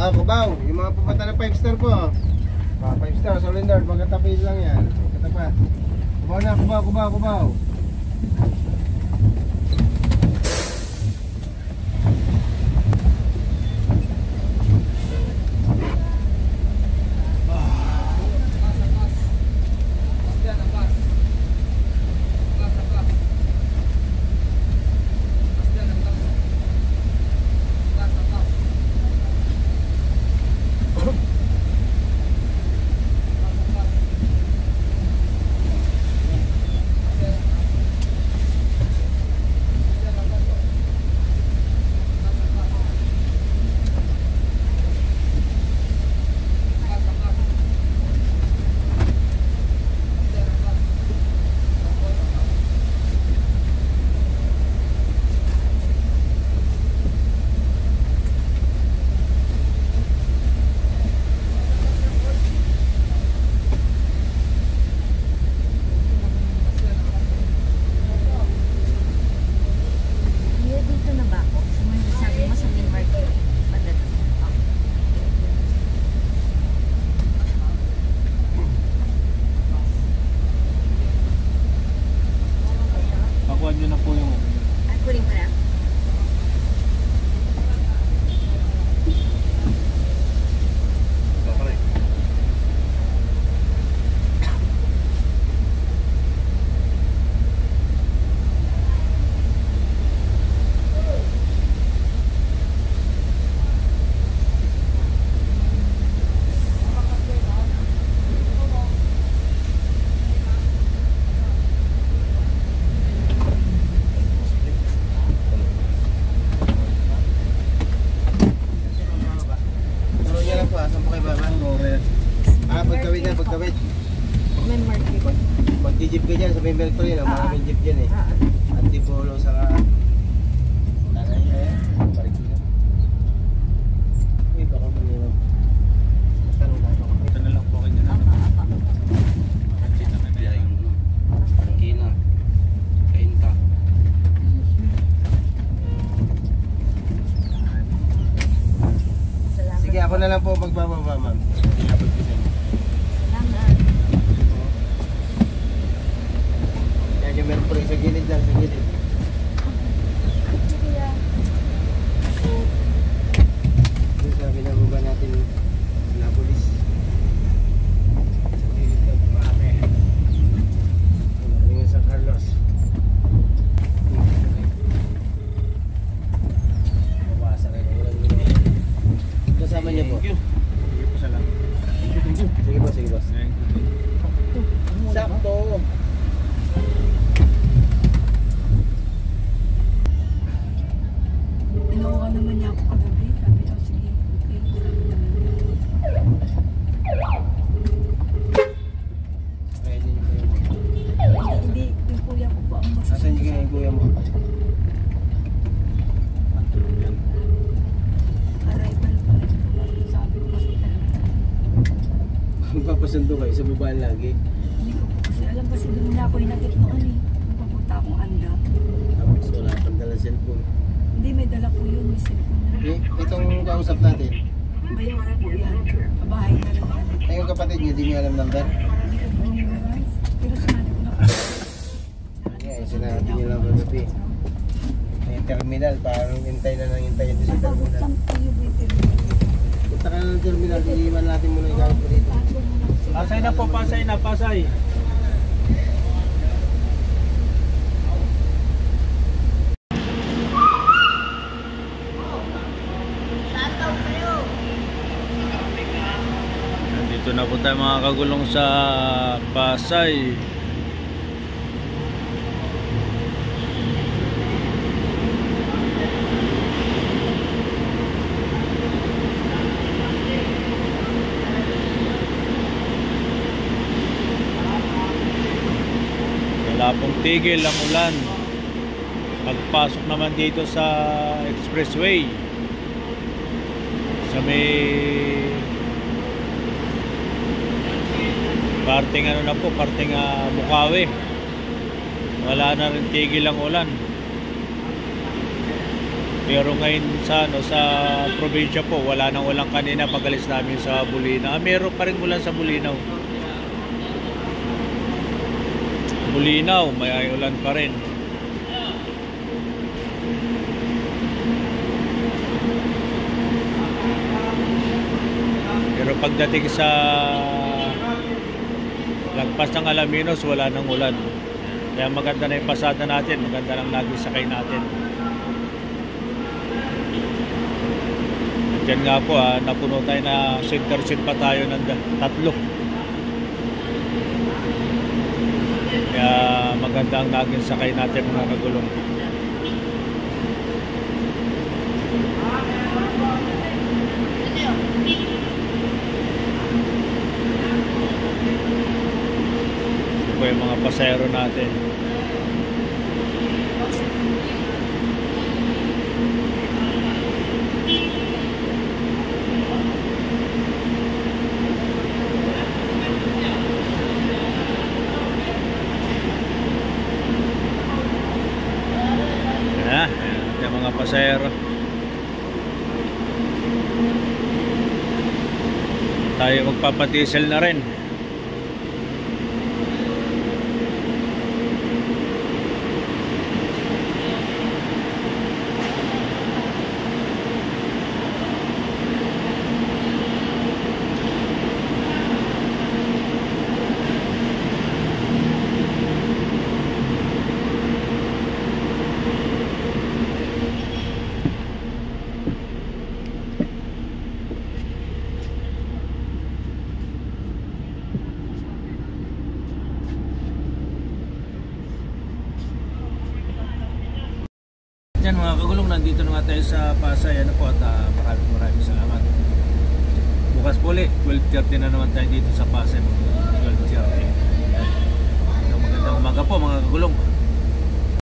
Ah, Cubao. Yung mga pupunta ng 5 star po. 5 star, Solindar. Magkatapi lang yan. Magkatapat. Cubao na, Cubao, Cubao, Cubao. Mag-jeep ka dyan sa may Mercury, maraming jeep dyan eh. Antipolo sa tanay eh. Parikina. Uy, baka maniraw. Tanong tayo. Ito na lang po kayo na. Makachita na na yung parikina. Kainta. Sige, ako na lang po magbababa, ma'am. Inabot ko sa inyo. Yung Mercury sa gilid lang, sa gilid. Ito sabi na ba natin na polis. Sa gilid lang kumame. Yung San Carlos. Mabasa kayo. Kasama niyo po. Sige po sa lang. Sige po, sige po. Sakto. Inawa naman niya ako kagabi. Sabi daw, sige, okay. Pwede niyo kuya mo. Hindi, yung kuya ko po ang masasabi. Asan niyo yung kuya mo? Arrival pa rin. Sabi ko kasi talaga. Magpapasundo kayo sa babaan lagi. Hindi ko po kasi alam kasi doon na ako inagit noon eh. Magpapunta akong anda. Tapos wala pang dala cellphone. Hindi, may dala po yun. May cellphone na. Itong kausap natin, Bayaw ko po yan. Kabahay na rin yan. ay yung kapatid niyo, di niyo alam number? Hindi ko po memorize. Pero sinabi ko na po. Yeah, sinabi niyo lang kagabi. May terminal, parang hintay na nang hintay doon sa terminal. Saan po yung may terminal? Punta ka na ng terminal, iiwan natin muna yung gamit ko dito. Pasay na po, pasay na, pasay. Nandito na po tayo mga kagulong sa Pasay. Wala pong tigil ang ulan. Pagpasok naman dito sa expressway sa may parting ano na po, parting Bukawi, wala na rin tigil ang ulan. Pero ngayon sa probinsya po, wala nang ulan kanina pag-alis namin sa Bulinaw. Meron pa rin ulan sa Bulinaw. Bulinaw, may ulan pa rin. Pero pagdating sa lagpas ng Alaminos, wala nang ulan. Kaya maganda na yung pasada natin, maganda lang naging sakay natin. At yan nga po, napuno tayo na center seat pa tayo ng 3. Kaya maganda ang naging sakay natin mga kagulong. Ito po yung mga pasahero natin. Yung mga pasahero. Tayo magpapatiesel na rin. Yan mga kagulong, nandito na nga tayo sa Pasay. Ano po, at maraming salamat. Bukas po ulit, 12:30 na naman tayo dito sa Pasay. 12:30. Magandang umaga po mga kagulong.